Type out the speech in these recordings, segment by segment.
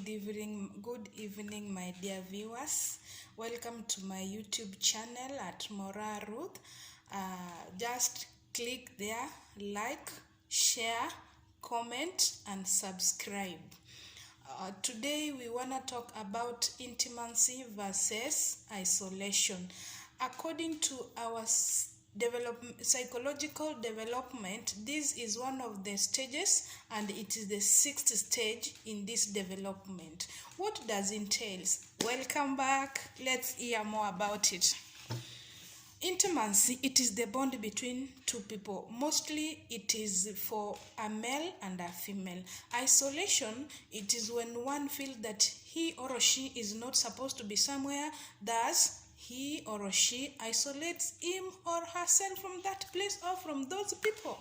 Good evening, my dear viewers. Welcome to my YouTube channel at Mora Ruth. Just click there, like, share, comment, and subscribe. Today we want to talk about intimacy versus isolation. According to our psychological development, this is one of the stages, and it is the sixth stage in this development. What does it entail? Welcome back. Let's hear more about it. Intimacy, it is the bond between two people. Mostly it is for a male and a female. Isolation, it is when one feels that he or she is not supposed to be somewhere, thus he or she isolates him or herself from that place or from those people.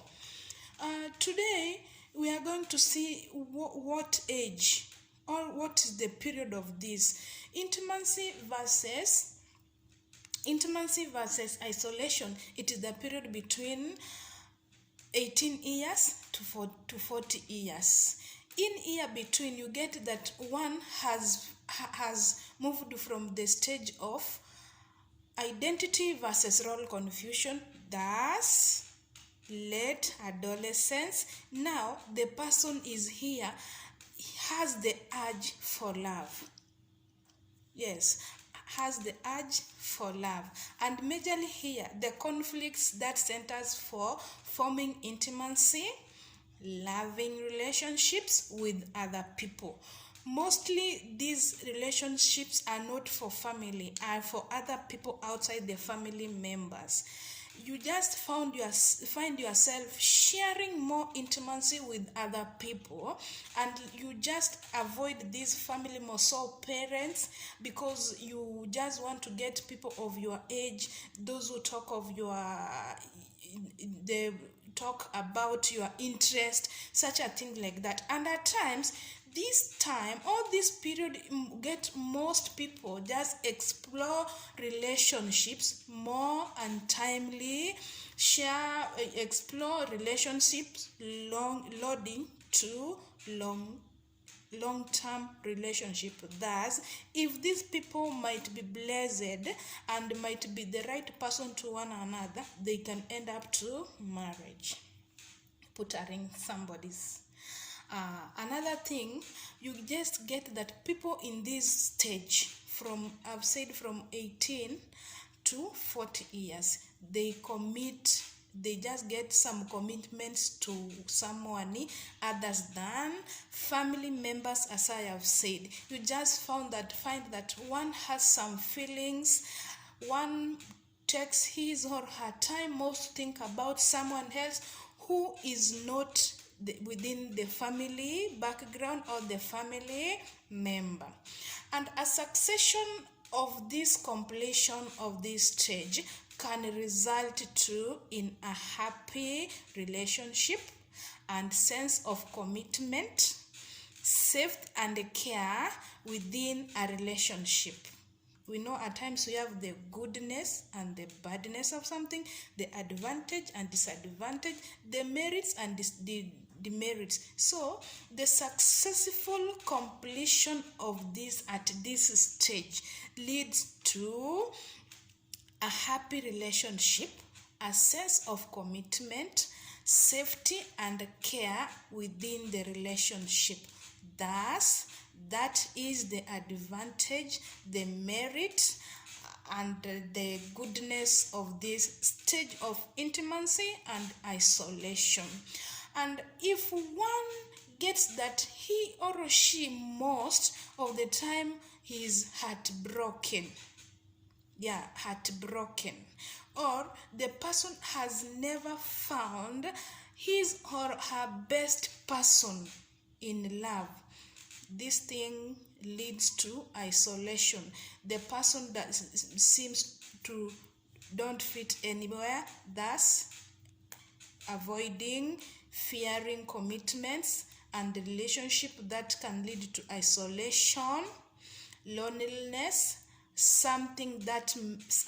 Today we are going to see what age or what is the period of this intimacy versus isolation. It is the period between 18 years to 40 years. In here between, you get that one has moved from the stage of identity versus role confusion, thus late adolescence. Now the person is here, has the urge for love. Yes, has the urge for love. And majorly here, the conflicts that centers for forming intimacy, loving relationships with other people. Mostly these relationships are not for family, are for other people outside the family members. You just find yourself sharing more intimacy with other people, and you just avoid these family, more so parents, because you just want to get people of your age, those who talk about your interest, such a thing like that. And at times, this period get most people just explore relationships more and timely, explore relationships loading to long-term relationship. Thus, if these people might be blessed and might be the right person to one another, they can end up to marriage, putting somebody's. Another thing, you just get that people in this stage, I've said from 18 to 40 years, they just get some commitments to someone others than family members. As I have said, you just find that one has some feelings, one takes his or her time most to think about someone else who is not within the family background or the family member. And a succession of this completion of this stage can result in a happy relationship and sense of commitment, safety and care within a relationship. We know at times we have the goodness and the badness of something, the advantage and disadvantage, the merits and the demerits. So the successful completion of this at this stage leads to a happy relationship, a sense of commitment, safety and care within the relationship. Thus, that is the advantage, the merit, and the goodness of this stage of intimacy and isolation. And if one gets that he or she most of the time he is heartbroken, or the person has never found his or her best person in love, this thing leads to isolation. The person that seems to don't fit anywhere, thus avoiding, fearing commitments and relationship that can lead to isolation, loneliness, something that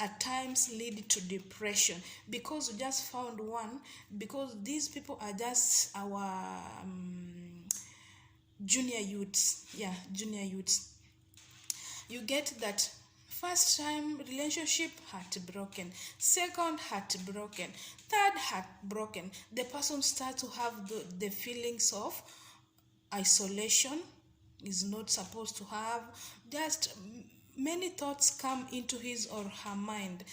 at times lead to depression, because we just found one, because these people are just junior youths. Junior youths. You get that first time relationship, heartbroken. Second, heartbroken. Third, heartbroken. The person starts to have the feelings of isolation, is not supposed to have. Just many thoughts come into his or her mind.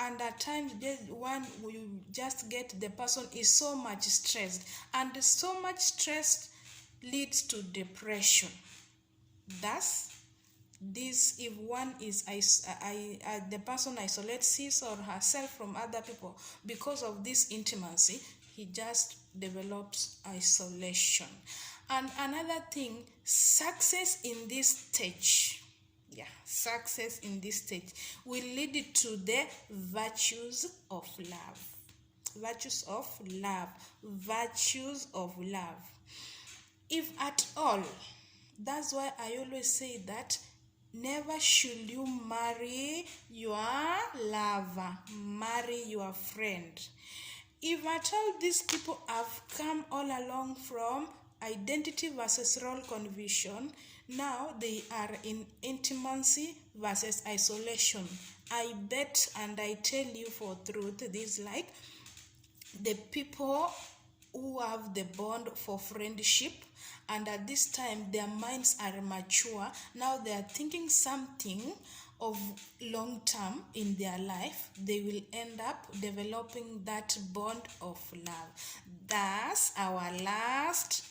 And at times, one will just get the person is so much stressed. And so much stress leads to depression. Thus, this, if one is the person isolates his or herself from other people because of this intimacy, he just develops isolation. And another thing, success in this stage, success in this stage will lead to the virtues of love. Virtues of love. Virtues of love. If at all, that's why I always say that never should you marry your lover, marry your friend. If at all these people have come all along from identity versus role confusion, now they are in intimacy versus isolation. I bet and I tell you for truth, this like the people who have the bond for friendship, and at this time their minds are mature, now they are thinking something of long term in their life, they will end up developing that bond of love. Thus, our last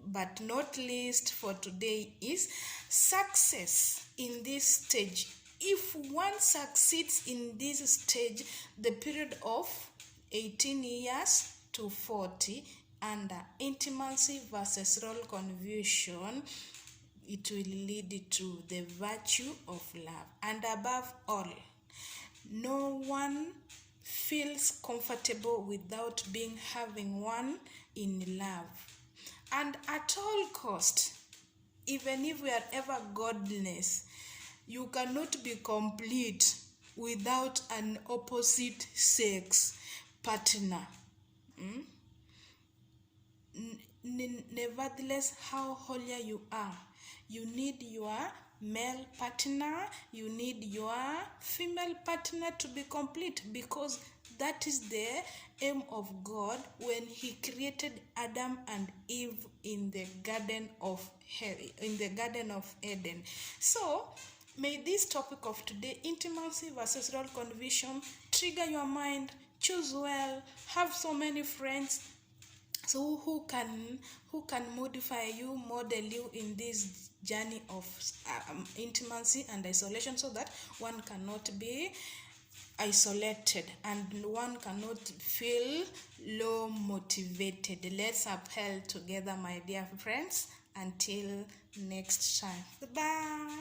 but not least for today is success in this stage. If one succeeds in this stage, the period of 18 years to 40 under intimacy versus role confusion, it will lead to the virtue of love. And above all, no one feels comfortable without having one in love. And at all cost, even if we are ever godless, you cannot be complete without an opposite sex partner. Nevertheless, how holier you are, you need your male partner, you need your female partner to be complete, because that is the aim of God when he created Adam and Eve in the Garden of Eden. So may this topic of today, intimacy versus role confusion, trigger your mind. Choose well, have so many friends so who can modify you, model you in this journey of intimacy and isolation, so that one cannot be isolated and one cannot feel low motivated. Let's upheld together, my dear friends. Until next time. Goodbye.